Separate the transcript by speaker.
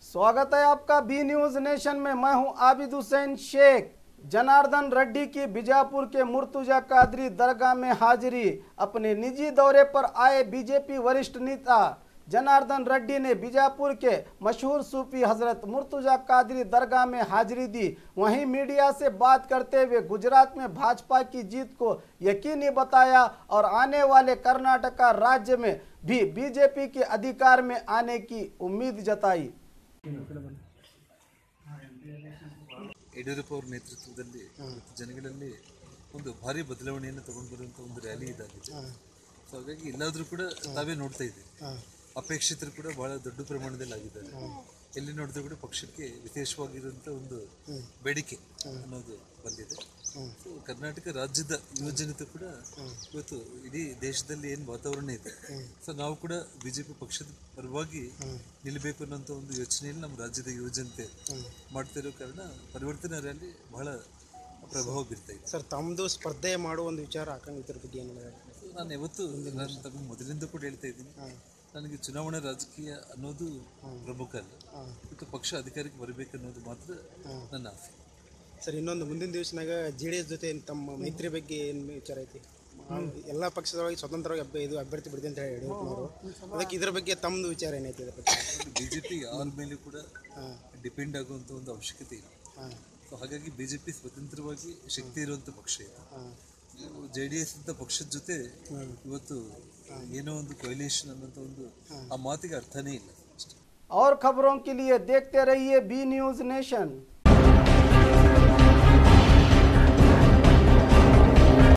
Speaker 1: स्वागत है आपका बी न्यूज नेशन में। मैं हूं आबिद हुसैन शेख। जनार्दन रेड्डी की बीजापुर के मुर्तुजा कादरी दरगाह में हाजिरी। अपने निजी दौरे पर आए बीजेपी वरिष्ठ नेता जनार्दन रेड्डी ने बीजापुर के मशहूर सूफी हजरत मुर्तुजा कादरी दरगाह में हाजिरी दी। वहीं मीडिया से बात करते हुए गुजरात में भाजपा की जीत को यकीनी बताया और आने वाले कर्नाटका राज्य में भी बीजेपी के अधिकार में आने की उम्मीद जताई।
Speaker 2: ಯಡಿಯೂರಪ್ಪ ಅವರ ನೇತೃತ್ವದಲ್ಲಿ ಜನಗಳಲ್ಲಿ ಒಂದು ಭಾರಿ ಬದಲಾವಣೆಯನ್ನು ತಗೊಂಡು ಬರುವಂಥ ಒಂದು ರ್ಯಾಲಿ ಇದಾಗಿದೆ. ಸೊ ಹಾಗಾಗಿ ಎಲ್ಲಾದರೂ ಕೂಡ ತಾವೇ ನೋಡ್ತಾ ಇದ್ದೀವಿ, ಅಪೇಕ್ಷಿತರು ಕೂಡ ಬಹಳ ದೊಡ್ಡ ಪ್ರಮಾಣದಲ್ಲಿ ಆಗಿದ್ದಾರೆ. ಎಲ್ಲಿ ನೋಡಿದ್ರು ಕೂಡ ಪಕ್ಷಕ್ಕೆ ವಿಶೇಷವಾಗಿರುವಂಥ ಒಂದು ಬೇಡಿಕೆ ಅನ್ನೋದು ಬಂದಿದೆ. ಸೊ ಕರ್ನಾಟಕ ರಾಜ್ಯದ ಯುವಜನತೆ ಕೂಡ ಇವತ್ತು ಇಡೀ ದೇಶದಲ್ಲಿ ಏನು ವಾತಾವರಣ ಇದೆ, ಸೊ ನಾವು ಕೂಡ ಬಿಜೆಪಿ ಪಕ್ಷದ ಪರವಾಗಿ ನಿಲ್ಲಬೇಕು ಅನ್ನೋಂಥ ಒಂದು ಯೋಚನೆಯಲ್ಲಿ ನಮ್ಮ ರಾಜ್ಯದ ಯುವಜನತೆ ಮಾಡ್ತಿರೋ ಕಾರಣ ಪರಿವರ್ತನಾ ರ್ಯಾಲಿ ಬಹಳ ಪ್ರಭಾವ ಬೀರ್ತಾ ಇದೆ.
Speaker 3: ಸರ್, ತಮ್ಮದು ಸ್ಪರ್ಧೆ ಮಾಡುವ ಒಂದು ವಿಚಾರ ಹಾಕೊಂಡು ಇದ್ರ ಬಗ್ಗೆ ಏನು?
Speaker 2: ನಾನು ಯಾವತ್ತು ನಾನು ತಮಗೆ ಮೊದಲಿಂದ ಕೂಡ ಹೇಳ್ತಾ ಇದ್ದೀನಿ, ನನಗೆ ಚುನಾವಣಾ ರಾಜಕೀಯ ಅನ್ನೋದು ಪ್ರಮುಖ ಅಲ್ಲ, ಮತ್ತು ಪಕ್ಷ ಅಧಿಕಾರಕ್ಕೆ ಬರಬೇಕು ಅನ್ನೋದು ಮಾತ್ರ ನನ್ನ ಆಸೆ.
Speaker 3: ಸರ್, ಇನ್ನೊಂದು ಮುಂದಿನ ದಿವಸನಾಗ JDS ಜೊತೆ ತಮ್ಮ ಮೈತ್ರಿ ಬಗ್ಗೆ ಏನು ವಿಚಾರ ಐತಿ? ಎಲ್ಲ ಪಕ್ಷದೊಳಗೆ ಸ್ವತಂತ್ರವಾಗಿ ಇದು ಅಭ್ಯರ್ಥಿ ಬಿಡ್ತೀನಿ ಅಂತ ಹೇಳಿ ಯಡಿಯೂರಪ್ಪನವರು, ಅದಕ್ಕೆ ಇದ್ರ ಬಗ್ಗೆ ತಮ್ಮದು ವಿಚಾರ ಏನೈತಿ? ಇದ್ರ ಬಗ್ಗೆ
Speaker 2: BJP ಯಾರ ಮೇಲೂ ಕೂಡ ಡಿಪೆಂಡ್ ಆಗುವಂಥ ಒಂದು ಅವಶ್ಯಕತೆ ಇಲ್ಲ. ಸೊ ಹಾಗಾಗಿ BJP ಸ್ವತಂತ್ರವಾಗಿ ಶಕ್ತಿ ಇರುವಂಥ ಪಕ್ಷ ಇದೆ. JDS ಅಂತ ಪಕ್ಷದ ಜೊತೆ ಇವತ್ತು ಏನೋ ಒಂದು ಕೊಯ್ಲೇಷನ್ ಅನ್ನೋಂಥ ಒಂದು ಆ ಮಾತಿಗೆ ಅರ್ಥನೇ ಇಲ್ಲ.
Speaker 1: और खबरों के लिए देखते रहिए बी न्यूज नेशन।